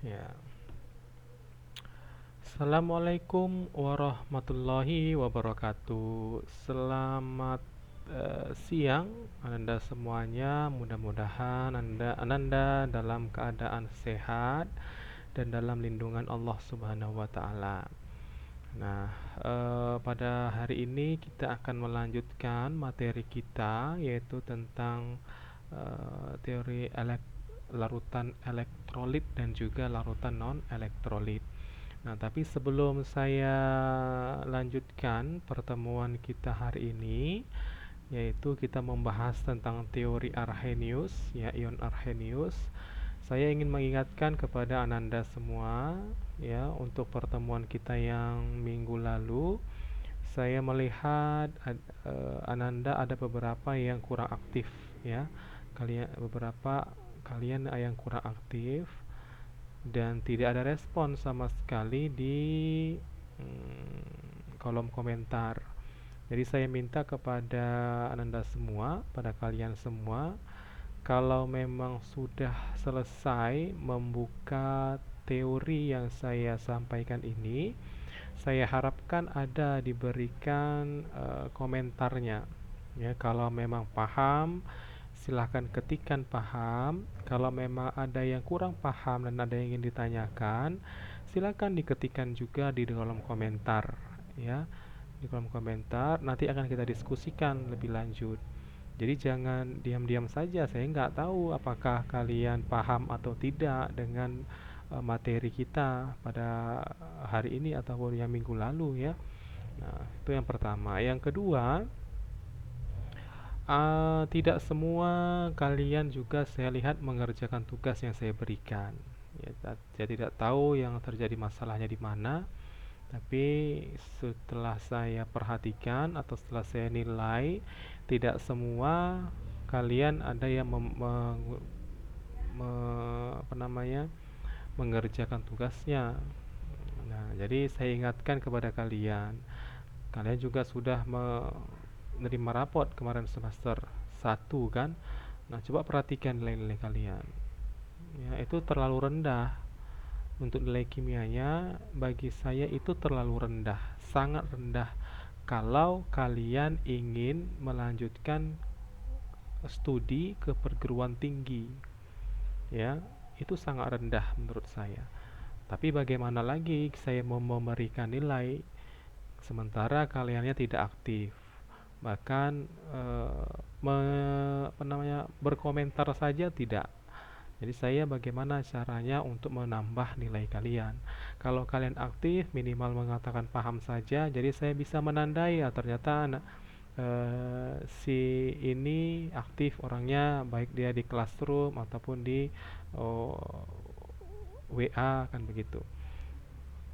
Ya. Assalamualaikum warahmatullahi wabarakatuh. Selamat siang Anda semuanya. Mudah-mudahan Anda dalam keadaan sehat dan dalam lindungan Allah Subhanahu wa taala. Nah, pada hari ini kita akan melanjutkan materi kita yaitu tentang teori larutan elektrolit dan juga larutan non elektrolit. Nah, tapi sebelum saya lanjutkan pertemuan kita hari ini, yaitu kita membahas tentang teori Arrhenius, ya, ion Arrhenius. Saya ingin mengingatkan kepada Ananda semua, ya, untuk pertemuan kita yang minggu lalu, saya melihat Ananda ada beberapa yang kurang aktif, ya. Beberapa kalian yang kurang aktif dan tidak ada respon sama sekali di kolom komentar. Jadi saya minta kepada Ananda semua, pada kalian semua, kalau memang sudah selesai membuka teori yang saya sampaikan ini, saya harapkan ada diberikan komentarnya. Ya, kalau memang paham, silahkan ketikkan paham. Kalau memang ada yang kurang paham dan ada yang ingin ditanyakan, silahkan diketikkan juga di kolom komentar. Ya, di kolom komentar nanti akan kita diskusikan lebih lanjut. Jadi jangan diam-diam saja. Saya nggak tahu apakah kalian paham atau tidak dengan materi kita pada hari ini ataupun yang minggu lalu ya. Nah, itu yang pertama. Yang kedua, tidak semua kalian juga saya lihat mengerjakan tugas yang saya berikan. Ya, saya tidak tahu yang terjadi masalahnya di mana, tapi setelah saya perhatikan atau setelah saya nilai, tidak semua kalian ada yang apa namanya, mengerjakan tugasnya. Nah, jadi saya ingatkan kepada kalian, kalian juga sudah menerima raport kemarin semester 1 kan? Nah, coba perhatikan nilai-nilai kalian. Ya, itu terlalu rendah. Untuk nilai kimianya bagi saya itu terlalu rendah, sangat rendah. Kalau kalian ingin melanjutkan studi ke perguruan tinggi, ya, itu sangat rendah menurut saya. Tapi bagaimana lagi saya mau memberikan nilai sementara kaliannya tidak aktif, bahkan berkomentar saja tidak. Jadi saya bagaimana caranya untuk menambah nilai kalian. Kalau kalian aktif minimal mengatakan paham saja, jadi saya bisa menandai ya ternyata si ini aktif orangnya, baik dia di classroom ataupun di oh, WA kan begitu.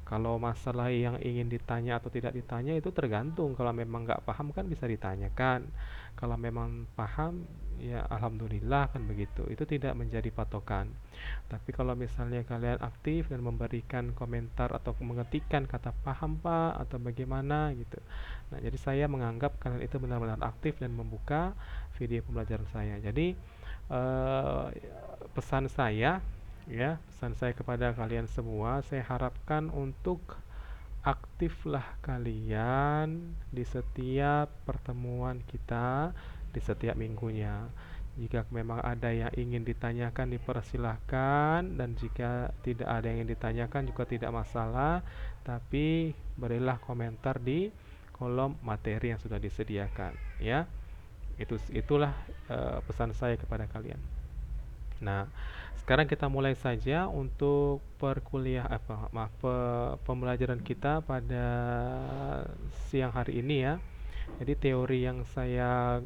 Kalau masalah yang ingin ditanya atau tidak ditanya itu tergantung. Kalau memang nggak paham kan bisa ditanyakan. Kalau memang paham ya alhamdulillah kan begitu. Itu tidak menjadi patokan. Tapi kalau misalnya kalian aktif dan memberikan komentar atau mengetikkan kata paham Pak atau bagaimana gitu. Nah, jadi saya menganggap kalian itu benar-benar aktif dan membuka video pembelajaran saya. Jadi eh, pesan saya ya, pesan saya kepada kalian semua, saya harapkan untuk aktiflah kalian di setiap pertemuan kita, di setiap minggunya. Jika memang ada yang ingin ditanyakan, dipersilahkan, dan jika tidak ada yang ingin ditanyakan juga tidak masalah, tapi berilah komentar di kolom materi yang sudah disediakan, ya. Itulah pesan saya kepada kalian. Nah, sekarang kita mulai saja untuk pembelajaran kita pada siang hari ini ya. Jadi teori yang saya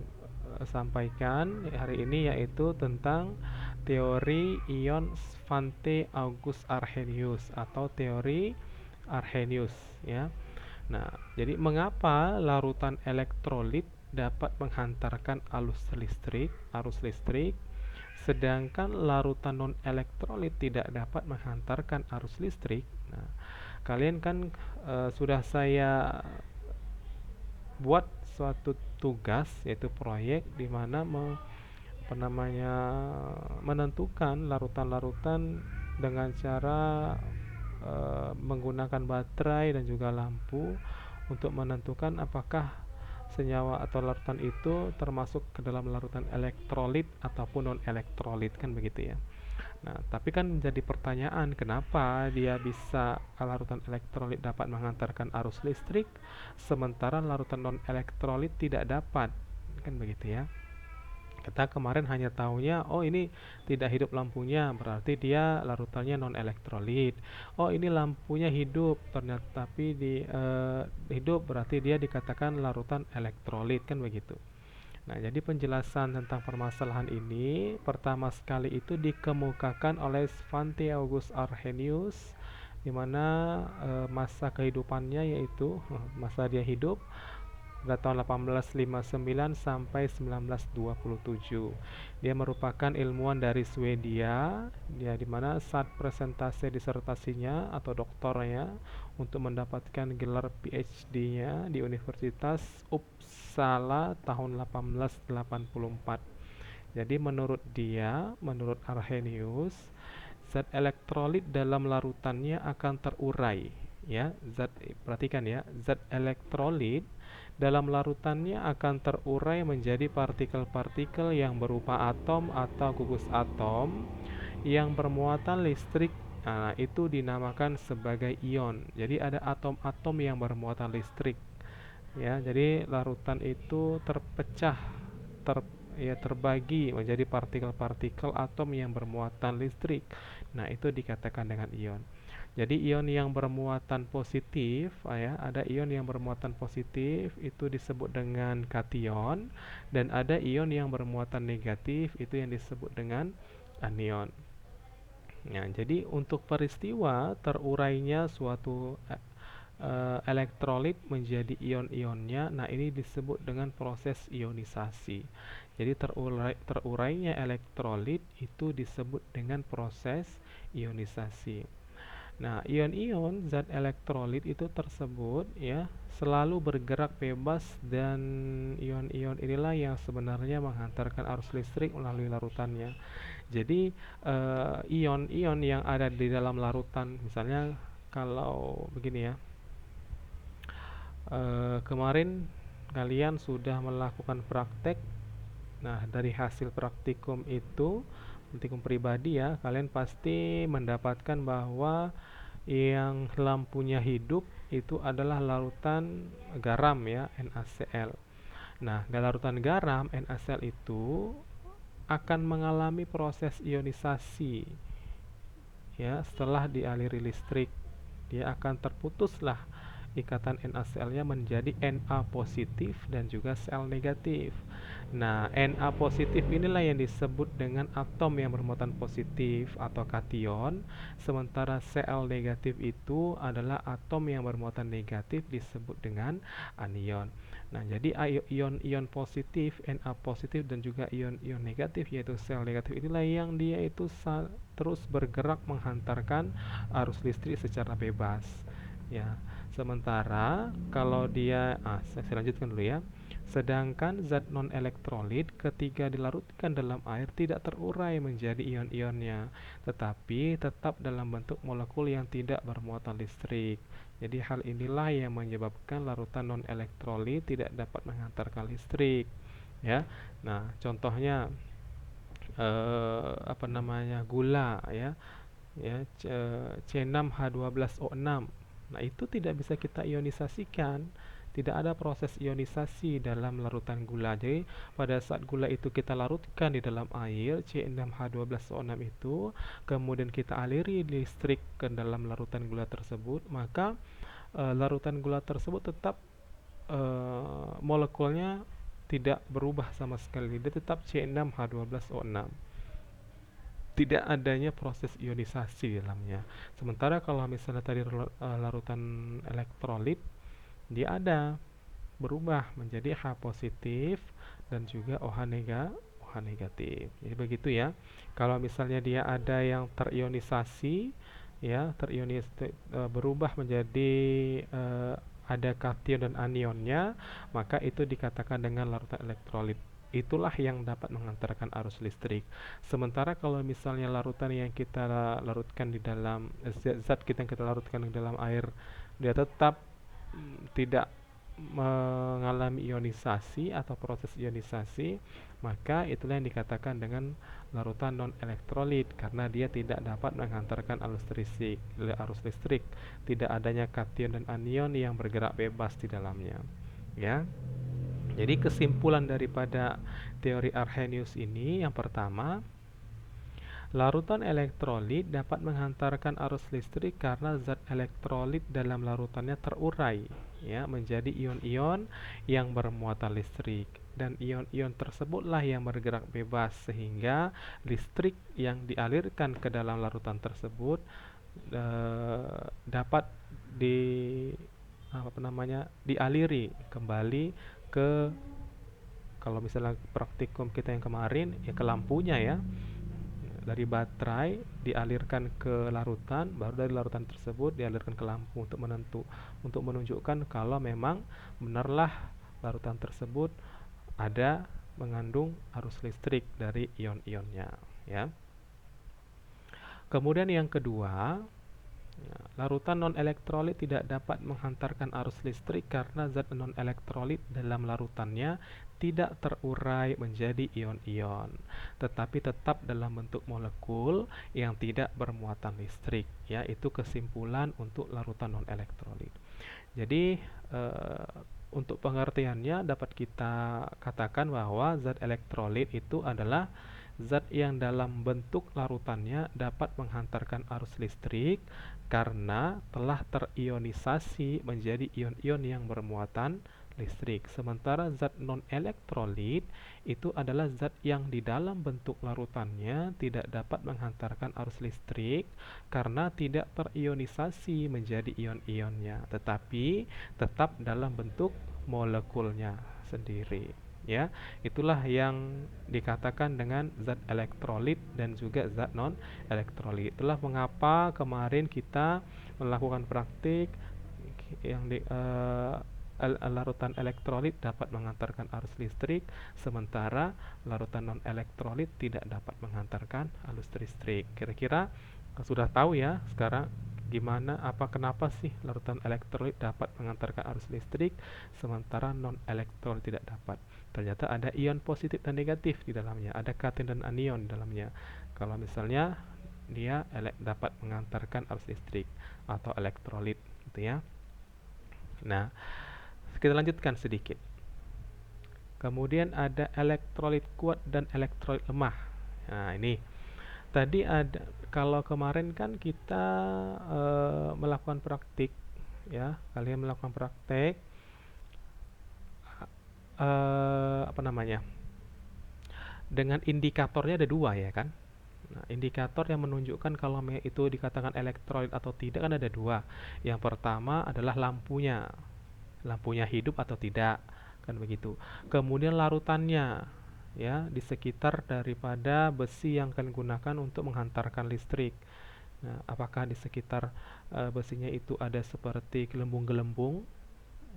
sampaikan hari ini yaitu tentang teori ion Svante August Arrhenius atau teori Arrhenius ya. Nah, jadi mengapa larutan elektrolit dapat menghantarkan arus listrik, sedangkan larutan non-elektrolit tidak dapat menghantarkan arus listrik? Nah, kalian kan sudah saya buat suatu tugas yaitu proyek di mana menentukan larutan-larutan dengan cara menggunakan baterai dan juga lampu untuk menentukan apakah senyawa atau larutan itu termasuk ke dalam larutan elektrolit ataupun non elektrolit, kan begitu ya. Nah, tapi kan jadi pertanyaan, kenapa dia bisa larutan elektrolit dapat menghantarkan arus listrik sementara larutan non elektrolit tidak dapat, kan begitu ya. Kita kemarin hanya tahunya, oh ini tidak hidup lampunya, berarti dia larutannya non elektrolit. Oh ini lampunya hidup, ternyata tapi hidup berarti dia dikatakan larutan elektrolit, kan begitu. Nah, jadi penjelasan tentang permasalahan ini pertama sekali itu dikemukakan oleh Svante August Arrhenius, di mana masa kehidupannya yaitu masa dia hidup pada tahun 1859 sampai 1927. Dia merupakan ilmuwan dari Swedia, dia di mana saat presentasi disertasinya atau doktornya untuk mendapatkan gelar PhD-nya di Universitas Uppsala tahun 1884. Jadi menurut dia, menurut Arrhenius, zat elektrolit dalam larutannya akan terurai, ya. Perhatikan ya, zat elektrolit dalam larutannya akan terurai menjadi partikel-partikel yang berupa atom atau gugus atom yang bermuatan listrik. Nah, itu dinamakan sebagai ion. Jadi ada atom-atom yang bermuatan listrik, ya. Jadi larutan itu terpecah, ter terbagi menjadi partikel-partikel atom yang bermuatan listrik. Nah, itu dikatakan dengan ion. Jadi ion yang bermuatan positif, ya, ada ion yang bermuatan positif itu disebut dengan kation, dan ada ion yang bermuatan negatif itu yang disebut dengan anion. Nah, jadi untuk peristiwa terurainya suatu elektrolit menjadi ion-ionnya, nah ini disebut dengan proses ionisasi. Jadi terurainya elektrolit itu disebut dengan proses ionisasi. Nah, ion-ion zat elektrolit itu tersebut ya selalu bergerak bebas, dan ion-ion inilah yang sebenarnya menghantarkan arus listrik melalui larutannya. Jadi ion-ion yang ada di dalam larutan, misalnya kalau begini ya, kemarin kalian sudah melakukan praktek. Nah, dari hasil praktikum itu, praktikum pribadi ya, kalian pasti mendapatkan bahwa yang lampunya hidup itu adalah larutan garam ya, NaCl. Nah, di larutan garam NaCl itu akan mengalami proses ionisasi ya, setelah dialiri listrik dia akan terputuslah ikatan NaCl-nya menjadi Na positif dan juga Cl negatif. Nah, Na positif inilah yang disebut dengan atom yang bermuatan positif atau kation, sementara Cl negatif itu adalah atom yang bermuatan negatif disebut dengan anion. Nah, jadi ion-ion positif, Na positif dan juga ion-ion negatif yaitu Cl negatif inilah yang dia itu terus bergerak menghantarkan arus listrik secara bebas. Ya, sementara kalau dia, saya lanjutkan dulu ya. Sedangkan zat non-elektrolit ketika dilarutkan dalam air tidak terurai menjadi ion-ionnya, tetapi tetap dalam bentuk molekul yang tidak bermuatan listrik. Jadi hal inilah yang menyebabkan larutan non-elektrolit tidak dapat menghantarkan listrik. Ya, nah contohnya apa namanya, gula ya, C6H12O6. Nah, itu tidak bisa kita ionisasikan. Tidak ada proses ionisasi dalam larutan gula. Jadi, pada saat gula itu kita larutkan di dalam air, C6H12O6 itu, kemudian kita aliri listrik ke dalam larutan gula tersebut, maka larutan gula tersebut tetap molekulnya tidak berubah sama sekali. Dia tetap C6H12O6. Tidak adanya proses ionisasi di dalamnya. Sementara kalau misalnya tadi larutan elektrolit, dia ada berubah menjadi H positif dan juga OH negatif. Jadi begitu ya. Kalau misalnya dia ada yang terionisasi, ya berubah menjadi ada kation dan anionnya, maka itu dikatakan dengan larutan elektrolit. itulah yang dapat mengantarkan arus listrik. Sementara kalau misalnya larutan yang kita larutkan di dalam zat kita yang kita larutkan di dalam air, dia tetap tidak mengalami ionisasi atau proses ionisasi, maka itulah yang dikatakan dengan larutan non elektrolit karena dia tidak dapat menghantarkan arus listrik, tidak adanya kation dan anion yang bergerak bebas di dalamnya. Ya. Jadi kesimpulan daripada teori Arrhenius ini yang pertama, larutan elektrolit dapat menghantarkan arus listrik karena zat elektrolit dalam larutannya terurai ya menjadi ion-ion yang bermuatan listrik, dan ion-ion tersebutlah yang bergerak bebas sehingga listrik yang dialirkan ke dalam larutan tersebut dapat dialiri kembali ke, kalau misalnya praktikum kita yang kemarin ya, ke lampunya ya, dari baterai dialirkan ke larutan, baru dari larutan tersebut dialirkan ke lampu untuk menunjukkan kalau memang benarlah larutan tersebut ada mengandung arus listrik dari ion-ionnya ya. Kemudian yang kedua, larutan non-elektrolit tidak dapat menghantarkan arus listrik karena zat non-elektrolit dalam larutannya tidak terurai menjadi ion-ion, tetapi tetap dalam bentuk molekul yang tidak bermuatan listrik. Ya, itu kesimpulan untuk larutan non-elektrolit. Jadi, untuk pengertiannya dapat kita katakan bahwa zat elektrolit itu adalah zat yang dalam bentuk larutannya dapat menghantarkan arus listrik karena telah terionisasi menjadi ion-ion yang bermuatan listrik. Sementara zat non-elektrolit itu adalah zat yang di dalam bentuk larutannya tidak dapat menghantarkan arus listrik karena tidak terionisasi menjadi ion-ionnya, tetapi tetap dalam bentuk molekulnya sendiri. Ya, itulah yang dikatakan dengan zat elektrolit dan juga zat non elektrolit. Itulah mengapa kemarin kita melakukan praktik yang larutan elektrolit dapat mengantarkan arus listrik, sementara larutan non elektrolit tidak dapat mengantarkan arus listrik. Kira-kira sudah tahu ya sekarang kenapa sih larutan elektrolit dapat mengantarkan arus listrik sementara non elektrolit tidak dapat. Ternyata ada ion positif dan negatif di dalamnya, ada kation dan anion di dalamnya. Kalau misalnya dia dapat mengantarkan arus listrik atau elektrolit gitu ya. Nah, kita lanjutkan sedikit. Kemudian ada elektrolit kuat dan elektrolit lemah. Nah, ini tadi ada, kalau kemarin kan kita melakukan praktik ya, kalian melakukan praktek dengan indikatornya ada dua ya kan. Nah, indikator yang menunjukkan kalau itu dikatakan elektrolit atau tidak kan ada dua. Yang pertama adalah lampunya hidup atau tidak, kan begitu. Kemudian larutannya ya di sekitar daripada besi yang akan digunakan untuk menghantarkan listrik. Nah, apakah di sekitar besinya itu ada seperti gelembung-gelembung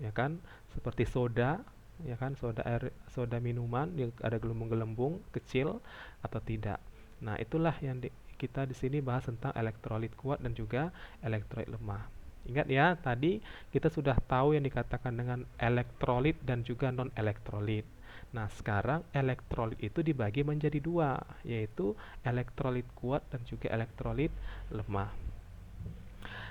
ya kan, seperti soda ya kan, soda minuman yang ada gelembung-gelembung kecil atau tidak. Nah, itulah yang kita di sini bahas tentang elektrolit kuat dan juga elektrolit lemah. Ingat ya, tadi kita sudah tahu yang dikatakan dengan elektrolit dan juga non elektrolit. Nah, sekarang elektrolit itu dibagi menjadi dua, yaitu elektrolit kuat dan juga elektrolit lemah.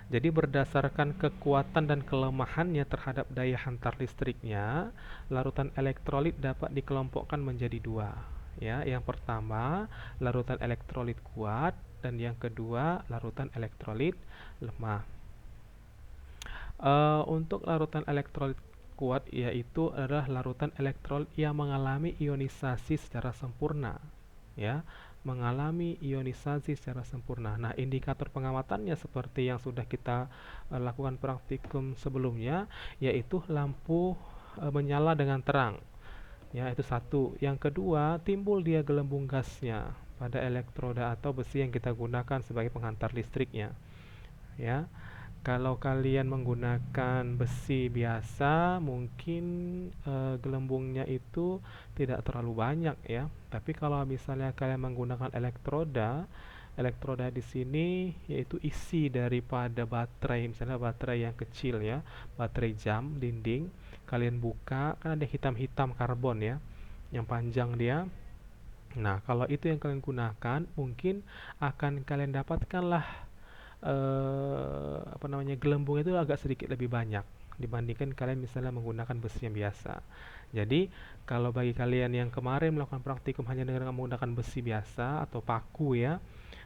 Jadi berdasarkan kekuatan dan kelemahannya terhadap daya hantar listriknya, larutan elektrolit dapat dikelompokkan menjadi dua. Ya, yang pertama larutan elektrolit kuat dan yang kedua larutan elektrolit lemah. Untuk larutan elektrolit kuat yaitu adalah larutan elektrolit yang mengalami ionisasi secara sempurna. Ya, mengalami ionisasi secara sempurna. Nah, indikator pengamatannya seperti yang sudah kita lakukan praktikum sebelumnya, yaitu lampu menyala dengan terang. Ya, itu satu. Yang kedua, timbul dia gelembung gasnya pada elektroda atau besi yang kita gunakan sebagai penghantar listriknya. Ya. Kalau kalian menggunakan besi biasa, mungkin gelembungnya itu tidak terlalu banyak ya. Tapi kalau misalnya kalian menggunakan elektroda, elektroda di sini yaitu isi daripada baterai, misalnya baterai yang kecil ya, baterai jam dinding. Kalian buka, kan ada hitam-hitam karbon ya, yang panjang dia. Nah, kalau itu yang kalian gunakan, mungkin akan kalian dapatkanlah apa namanya, gelembung itu agak sedikit lebih banyak dibandingkan kalian misalnya menggunakan besi yang biasa. Jadi kalau bagi kalian yang kemarin melakukan praktikum hanya dengan menggunakan besi biasa atau paku ya,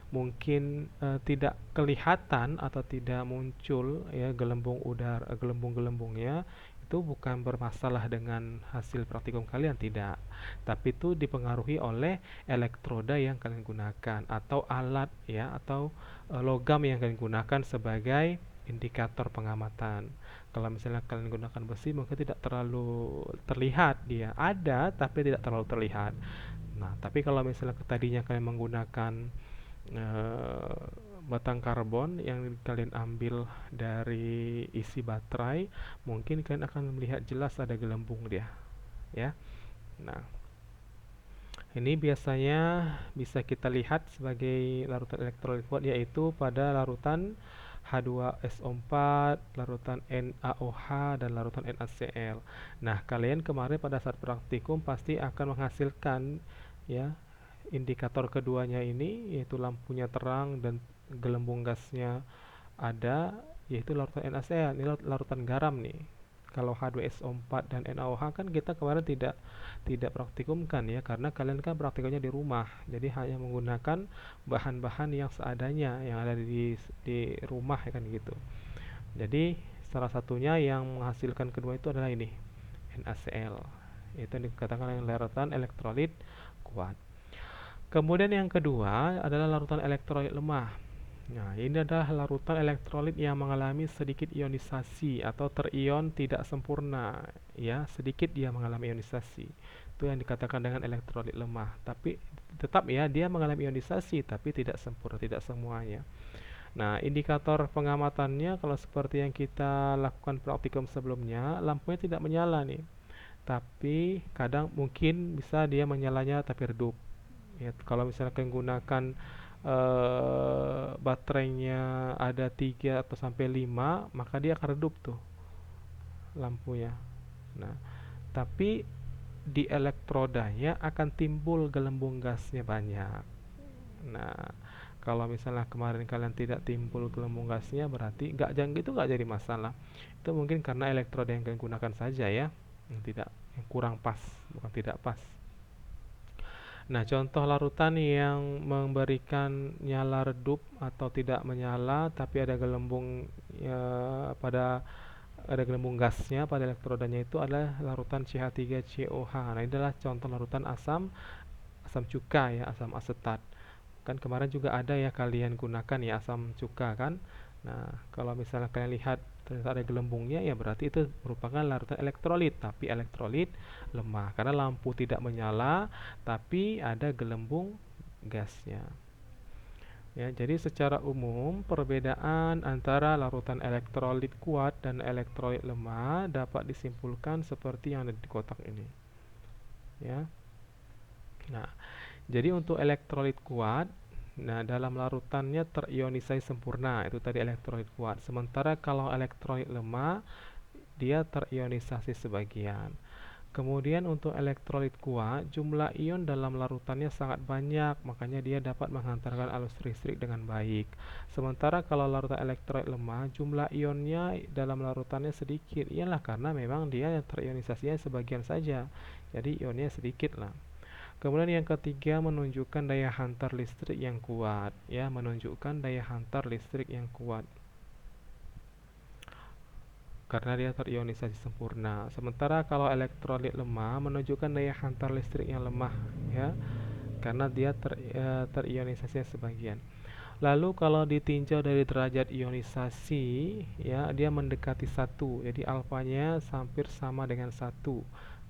mungkin tidak kelihatan atau tidak muncul ya gelembung udara, gelembung-gelembungnya, itu bukan bermasalah dengan hasil praktikum kalian, tidak, tapi itu dipengaruhi oleh elektroda yang kalian gunakan atau alat ya, atau logam yang kalian gunakan sebagai indikator pengamatan. Kalau misalnya kalian gunakan besi, mungkin tidak terlalu terlihat, dia ada tapi tidak terlalu terlihat. Nah, tapi kalau misalnya tadinya kalian menggunakan eh, batang karbon yang kalian ambil dari isi baterai, mungkin kalian akan melihat jelas ada gelembung dia, ya. Nah, ini biasanya bisa kita lihat sebagai larutan elektrolit kuat, yaitu pada larutan H2SO4, larutan NaOH, dan larutan NaCl. Nah, kalian kemarin pada saat praktikum pasti akan menghasilkan ya indikator keduanya ini, yaitu lampunya terang dan gelembung gasnya ada, yaitu larutan NaCl. Ini larutan garam nih. Kalau H2SO4 dan NaOH kan kita kemarin tidak praktikumkan ya, karena kalian kan praktikumnya di rumah. Jadi hanya menggunakan bahan-bahan yang seadanya yang ada di rumah ya kan gitu. Jadi salah satunya yang menghasilkan kedua itu adalah ini, NaCl. Itu yang dikatakan larutan elektrolit kuat. Kemudian yang kedua adalah larutan elektrolit lemah. Nah, ini adalah larutan elektrolit yang mengalami sedikit ionisasi atau terion tidak sempurna, ya, sedikit dia mengalami ionisasi. Itu yang dikatakan dengan elektrolit lemah. Tapi tetap ya, dia mengalami ionisasi tapi tidak sempurna, tidak semuanya. Nah, indikator pengamatannya kalau seperti yang kita lakukan praktikum sebelumnya, lampunya tidak menyala nih. Tapi kadang mungkin bisa dia menyalanya tapi redup. Ya, kalau misalnya kalian gunakan baterainya ada 3 atau sampai 5, maka dia akan redup tuh lampunya. Nah, tapi di elektrodanya akan timbul gelembung gasnya banyak. Nah, kalau misalnya kemarin kalian tidak timbul gelembung gasnya, berarti nggak, jangan gitu, nggak jadi masalah. Itu mungkin karena elektroda yang kalian gunakan saja ya, yang kurang pas, bukan tidak pas. Nah, contoh larutan yang memberikan nyala redup atau tidak menyala tapi ada gelembung ya, pada ada gelembung gasnya pada elektrodanya, itu adalah larutan CH3COH. Nah, ini adalah contoh larutan asam asam cuka ya, asam asetat. Kan kemarin juga ada ya kalian gunakan ya asam cuka kan. Nah, kalau misalnya kalian lihat ternyata ada gelembungnya, ya berarti itu merupakan larutan elektrolit, tapi elektrolit lemah karena lampu tidak menyala tapi ada gelembung gasnya. Ya, jadi secara umum perbedaan antara larutan elektrolit kuat dan elektrolit lemah dapat disimpulkan seperti yang ada di kotak ini. Ya. Nah, jadi untuk elektrolit kuat, nah dalam larutannya terionisasi sempurna, itu tadi elektrolit kuat. Sementara kalau elektrolit lemah, dia terionisasi sebagian. Kemudian untuk elektrolit kuat, jumlah ion dalam larutannya sangat banyak, makanya dia dapat menghantarkan arus listrik dengan baik. Sementara kalau larutan elektrolit lemah, jumlah ionnya dalam larutannya sedikit. Iyalah, karena memang dia terionisasinya sebagian saja. Jadi ionnya sedikit lah. Kemudian yang ketiga, menunjukkan daya hantar listrik yang kuat, ya, menunjukkan daya hantar listrik yang kuat karena dia terionisasi sempurna. Sementara kalau elektrolit lemah menunjukkan daya hantar listrik yang lemah, ya, karena dia terionisasi sebagian. Lalu kalau ditinjau dari derajat ionisasi, ya, dia mendekati 1. Jadi alfanya hampir sama dengan 1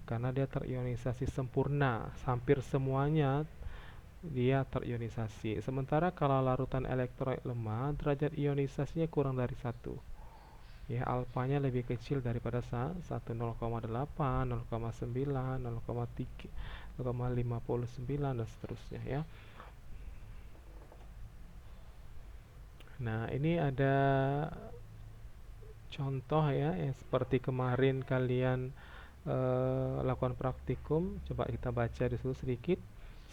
karena dia terionisasi sempurna. Hampir semuanya dia terionisasi. Sementara kalau larutan elektrolit lemah, derajat ionisasinya kurang dari 1. ya, alfanya lebih kecil daripada 1, 0,8, 0,9, 0,3, 0,59 dan seterusnya ya. Nah, ini ada contoh ya, yang seperti kemarin kalian lakukan praktikum. Coba kita baca dulu sedikit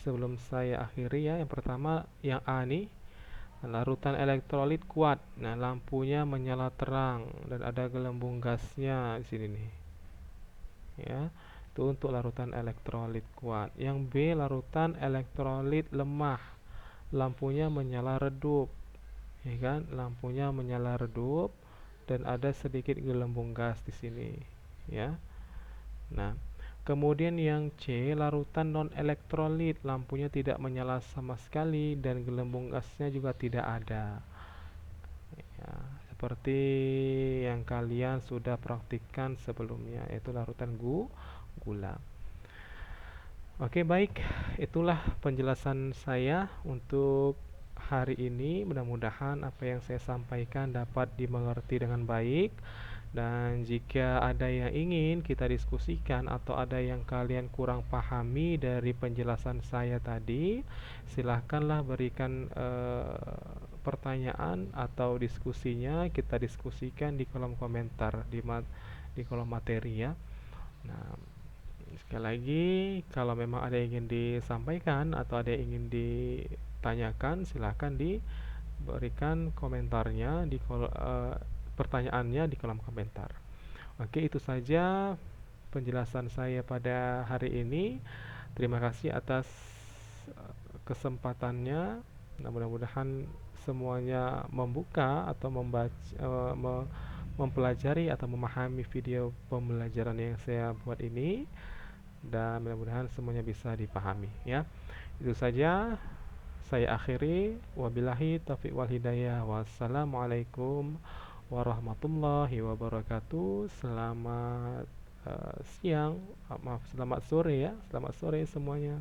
sebelum saya akhiri ya. Yang pertama, yang A nih, larutan elektrolit kuat. Nah, lampunya menyala terang dan ada gelembung gasnya di sini nih. Ya, itu untuk larutan elektrolit kuat. Yang B, larutan elektrolit lemah. Lampunya menyala redup. Ya kan? Lampunya menyala redup dan ada sedikit gelembung gas di sini, ya. Nah, kemudian yang C, larutan non elektrolit, lampunya tidak menyala sama sekali dan gelembung gasnya juga tidak ada. Ya, seperti yang kalian sudah praktikkan sebelumnya, yaitu larutan gula. Oke, baik. Itulah penjelasan saya untuk hari ini. Mudah-mudahan apa yang saya sampaikan dapat dimengerti dengan baik. Dan jika ada yang ingin kita diskusikan atau ada yang kalian kurang pahami dari penjelasan saya tadi, silahkanlah berikan pertanyaan atau diskusinya. Kita diskusikan di kolom komentar di kolom materi ya. Nah, sekali lagi, kalau memang ada yang ingin disampaikan atau ada yang ingin ditanyakan, silahkan diberikan komentarnya pertanyaannya di kolom komentar. Oke, itu saja penjelasan saya pada hari ini. Terima kasih atas kesempatannya. Nah, mudah-mudahan semuanya membuka atau mempelajari atau memahami video pembelajaran yang saya buat ini, dan mudah-mudahan semuanya bisa dipahami ya. Itu saja saya akhiri. Wabillahi taufiq wal hidayah. Wassalamualaikum warahmatullahi wabarakatuh. Selamat siang, maaf, selamat sore ya. Selamat sore semuanya.